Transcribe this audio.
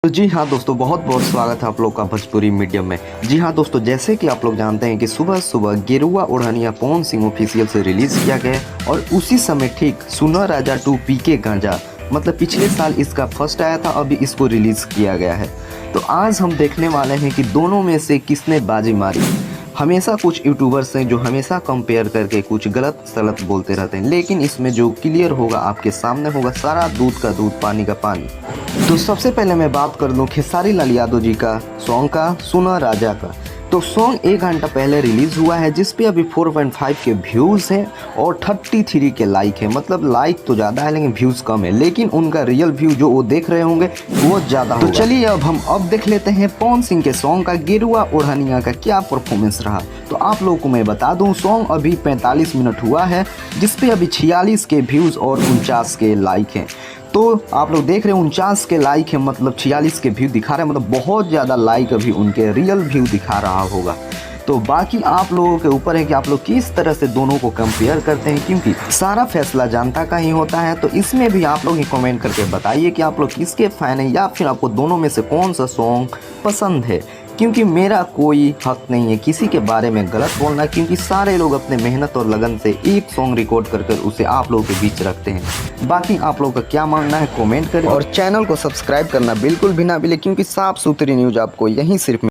तो जी हाँ दोस्तों, बहुत बहुत स्वागत है आप लोग का भोजपुरी मीडियम में। जी हाँ दोस्तों, जैसे कि आप लोग जानते हैं कि सुबह सुबह गेरुआ ओढ़निया पवन सिंह ऑफिशियल से रिलीज़ किया गया और उसी समय ठीक सुना राजा 2 पीके गांजा मतलब पिछले साल इसका फर्स्ट आया था, अभी इसको रिलीज़ किया गया है। तो आज हम देखने वाले हैं कि दोनों में से किसने बाजी मारी। हमेशा कुछ यूट्यूबर्स हैं जो हमेशा कंपेयर करके कुछ गलत सलत बोलते रहते हैं, लेकिन इसमें जो क्लियर होगा आपके सामने होगा, सारा दूध का दूध पानी का पानी। तो सबसे पहले मैं बात कर लूँ खेसारी लाल यादव जी का सॉन्ग का सुना राजा का। तो सॉन्ग 1 घंटा पहले रिलीज़ हुआ है, जिस पे अभी 4.5 के व्यूज़ हैं और 33 के लाइक है। मतलब लाइक तो ज़्यादा है लेकिन व्यूज़ कम है, लेकिन उनका रियल व्यू जो वो देख रहे होंगे वो ज़्यादा होगा। तो चलिए अब देख लेते हैं पवन सिंह के सॉन्ग का गेरुआ ओढ़निया का क्या परफॉर्मेंस रहा। तो आप लोगों को मैं बता दूं, सॉन्ग अभी 45 मिनट हुआ है, जिस पे अभी 46 के व्यूज़ और 49 के लाइक हैं। तो आप लोग देख रहे हैं 49 के लाइक है, मतलब 46 के व्यू दिखा रहे हैं, मतलब बहुत ज़्यादा लाइक अभी उनके रियल व्यू दिखा रहा होगा। तो बाकी आप लोगों के ऊपर है कि आप लोग किस तरह से दोनों को कंपेयर करते हैं, क्योंकि सारा फैसला जनता का ही होता है। तो इसमें भी आप लोग ही कमेंट करके बताइए कि आप लोग किसके फ़ैन हैं, या फिर आपको दोनों में से कौन सा सॉन्ग पसंद है। क्योंकि मेरा कोई हक नहीं है किसी के बारे में गलत बोलना, क्योंकि सारे लोग अपने मेहनत और लगन से एक सॉन्ग रिकॉर्ड कर उसे आप लोगों के बीच रखते हैं। बाकी आप लोगों का क्या मानना है कमेंट करें और चैनल को सब्सक्राइब करना बिल्कुल भी ना भूलें, क्योंकि साफ सुथरी न्यूज़ आपको यहीं सिर्फ